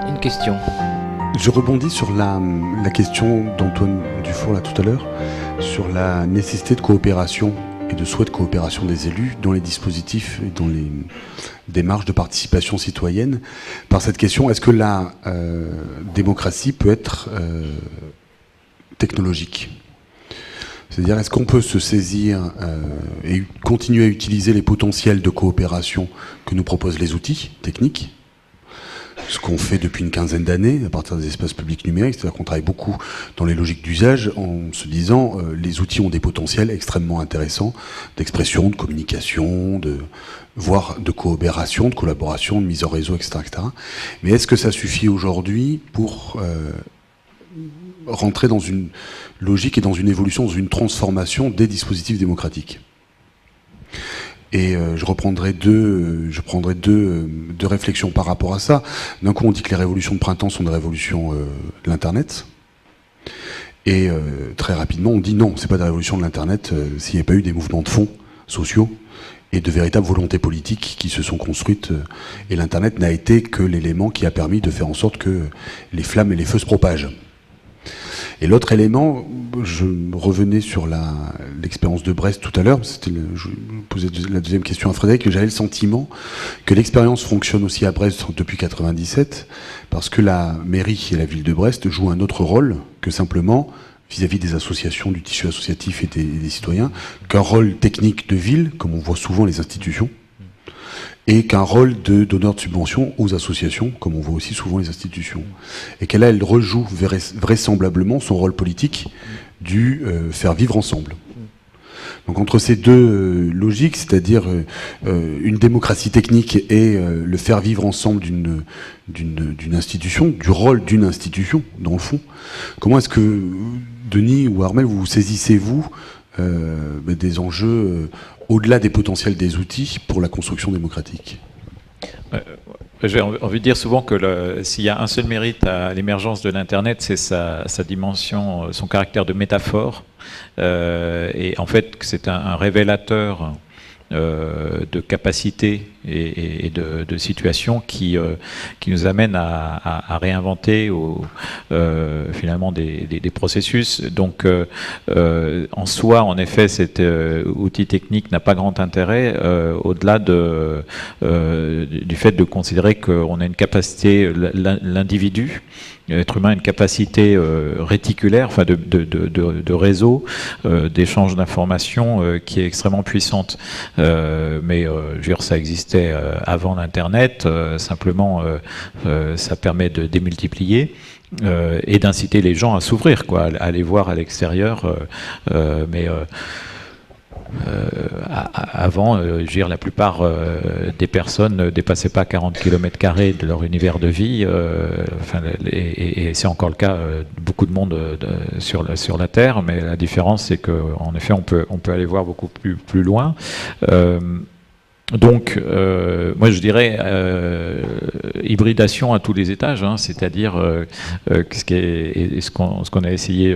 Une question. Je rebondis sur la question d'Antoine Dufour là tout à l'heure, sur la nécessité de coopération et de souhait de coopération des élus dans les dispositifs et dans les démarches de participation citoyenne. Par cette question, est-ce que la démocratie peut être technologique ? C'est-à-dire, est-ce qu'on peut se saisir et continuer à utiliser les potentiels de coopération que nous proposent les outils techniques ? Ce qu'on fait depuis une quinzaine d'années à partir des espaces publics numériques, c'est-à-dire qu'on travaille beaucoup dans les logiques d'usage en se disant les outils ont des potentiels extrêmement intéressants d'expression, de communication, voire de coopération, de collaboration, de mise en réseau, etc., etc. Mais est-ce que ça suffit aujourd'hui pour rentrer dans une logique et dans une évolution, dans une transformation des dispositifs démocratiques ? Et je prendrai deux réflexions par rapport à ça. D'un coup, on dit que les révolutions de printemps sont des révolutions de l'Internet. Et très rapidement, on dit non, c'est pas des révolutions de l'Internet s'il n'y a pas eu des mouvements de fond sociaux et de véritables volontés politiques qui se sont construites. Et l'Internet n'a été que l'élément qui a permis de faire en sorte que les flammes et les feux se propagent. Et l'autre élément, je revenais sur l'expérience de Brest tout à l'heure, je posais la deuxième question à Frédéric, que j'avais le sentiment que l'expérience fonctionne aussi à Brest depuis 1997, parce que la mairie et la ville de Brest jouent un autre rôle que simplement vis-à-vis des associations, du tissu associatif et des citoyens, qu'un rôle technique de ville, comme on voit souvent les institutions, et qu'un rôle de donneur de subventions aux associations, comme on voit aussi souvent les institutions. Et qu'elle, elle rejoue vraisemblablement son rôle politique du faire vivre ensemble. Donc entre ces deux logiques, c'est-à-dire une démocratie technique et le faire vivre ensemble d'une institution, du rôle d'une institution, dans le fond, comment est-ce que, Denis ou Armelle, vous saisissez-vous des enjeux au-delà des potentiels des outils pour la construction démocratique ? J'ai envie de dire souvent que s'il y a un seul mérite à l'émergence de l'Internet, c'est sa dimension, son caractère de métaphore. Et en fait, c'est un révélateur de capacités et de situations qui nous amènent à réinventer finalement des processus. Donc en soi, en effet, cet outil technique n'a pas grand intérêt au-delà du fait de considérer qu'on a une capacité, l'individu, l'être humain a une capacité réticulaire, enfin de réseau, d'échange d'informations qui est extrêmement puissante. Mais je veux dire, ça existait avant l'Internet, simplement ça permet de démultiplier et d'inciter les gens à s'ouvrir, quoi, à aller voir à l'extérieur. Avant, je veux dire, la plupart des personnes ne dépassaient pas 40 km² de leur univers de vie, et c'est encore le cas de beaucoup de monde sur la Terre, mais la différence c'est qu'en effet on peut aller voir beaucoup plus loin. Donc, moi je dirais hybridation à tous les étages, hein, c'est-à-dire ce qu'on a essayé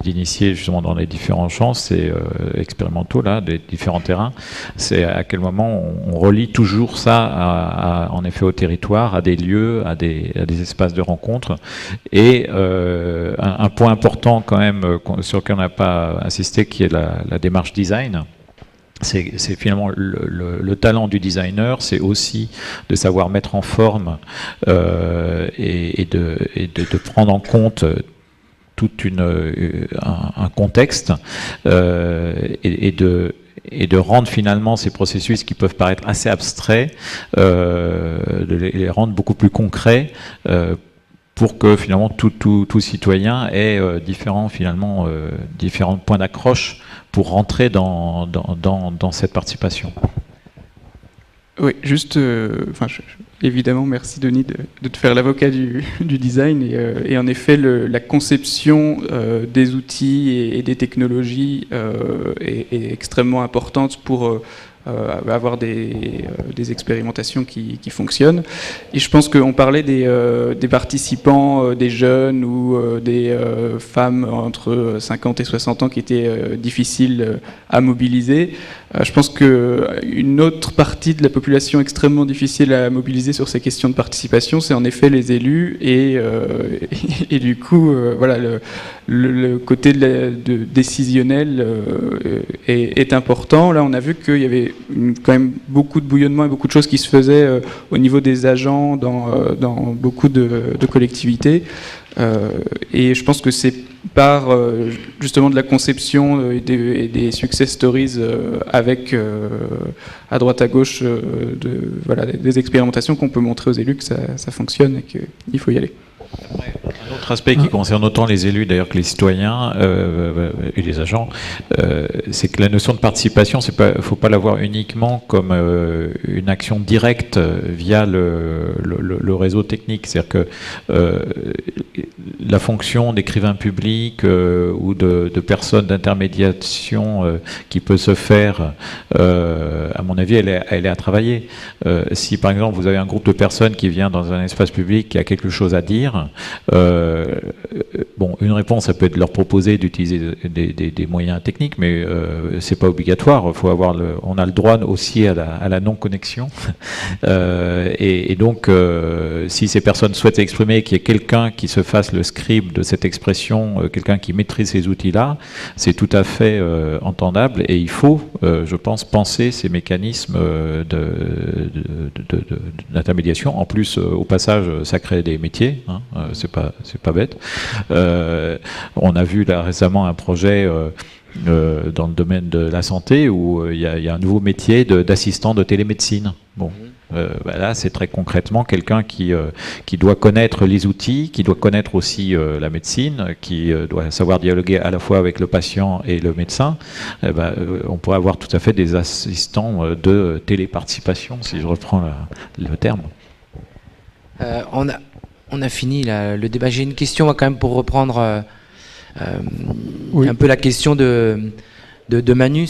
d'initier justement dans les différents champs, c'est expérimentaux là, des différents terrains, c'est à quel moment on relie toujours ça en effet au territoire, à des lieux, à des espaces de rencontre. Et un point important quand même sur lequel on n'a pas insisté, qui est la démarche design. C'est finalement le talent du designer, c'est aussi de savoir mettre en forme et de prendre en compte tout un contexte et de rendre finalement ces processus qui peuvent paraître assez abstraits, de les rendre beaucoup plus concrets pour que finalement tout citoyen ait différents points d'accroche pour rentrer dans cette participation. Oui, juste, évidemment, merci Denis de te faire l'avocat du design. Et en effet, la conception des outils et des technologies est extrêmement importante pour avoir des expérimentations qui fonctionnent. Et je pense qu'on parlait des participants, des jeunes ou des femmes entre 50 et 60 ans qui étaient difficiles à mobiliser. Je pense qu'une autre partie de la population extrêmement difficile à mobiliser sur ces questions de participation, c'est en effet les élus, et du coup, voilà, le côté décisionnel est important. Là, on a vu qu'il y avait quand même beaucoup de bouillonnement et beaucoup de choses qui se faisaient au niveau des agents dans beaucoup de collectivités. Et je pense que c'est par justement de la conception et des success stories avec à droite à gauche voilà, des expérimentations qu'on peut montrer aux élus que ça fonctionne et qu'il faut y aller. Un autre aspect qui concerne autant les élus d'ailleurs que les citoyens et les agents, c'est que la notion de participation, faut pas la voir uniquement comme une action directe via le réseau technique. C'est-à-dire que la fonction d'écrivain public ou de personne d'intermédiation qui peut se faire, à mon avis, elle est à travailler. Si par exemple vous avez un groupe de personnes qui vient dans un espace public qui a quelque chose à dire, bon, une réponse, ça peut être de leur proposer d'utiliser des moyens techniques, mais c'est pas obligatoire. Faut avoir on a le droit aussi à la non-connexion. Et donc, si ces personnes souhaitent s'exprimer, qu'il y ait quelqu'un qui se fasse le scribe de cette expression, quelqu'un qui maîtrise ces outils-là, c'est tout à fait entendable. Et il faut, je pense, penser ces mécanismes d'intermédiation. En plus, au passage, ça crée des métiers. Hein. C'est pas bête. On a vu là récemment un projet dans le domaine de la santé où il y a un nouveau métier d'assistant de télémédecine. Bon, là c'est très concrètement quelqu'un qui doit connaître les outils, qui doit connaître aussi la médecine, qui doit savoir dialoguer à la fois avec le patient et le médecin. On pourrait avoir tout à fait des assistants de téléparticipation, si je reprends le terme. On a fini le débat. J'ai une question quand même pour reprendre oui. un peu la question de Manu.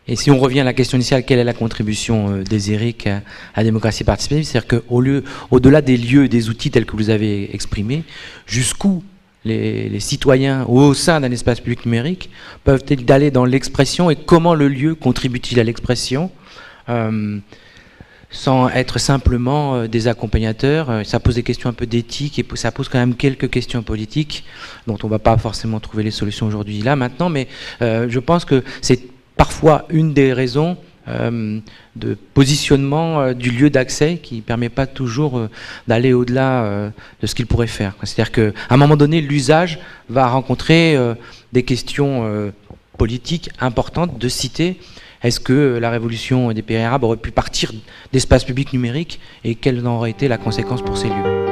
Et si on revient à la question initiale, quelle est la contribution d'Éric à la démocratie participative? C'est-à-dire qu'au-delà des lieux, des outils tels que vous avez exprimés, jusqu'où les citoyens, au sein d'un espace public numérique, peuvent-ils aller dans l'expression et comment le lieu contribue-t-il à l'expression sans être simplement des accompagnateurs? Ça pose des questions un peu d'éthique et ça pose quand même quelques questions politiques dont on ne va pas forcément trouver les solutions aujourd'hui, là, maintenant, mais je pense que c'est parfois une des raisons de positionnement du lieu d'accès qui ne permet pas toujours d'aller au-delà de ce qu'il pourrait faire. C'est-à-dire qu'à un moment donné, l'usage va rencontrer des questions politiques importantes de citer. Est-ce que la révolution des pays arabes aurait pu partir d'espaces publics numériques et quelle en aurait été la conséquence pour ces lieux ?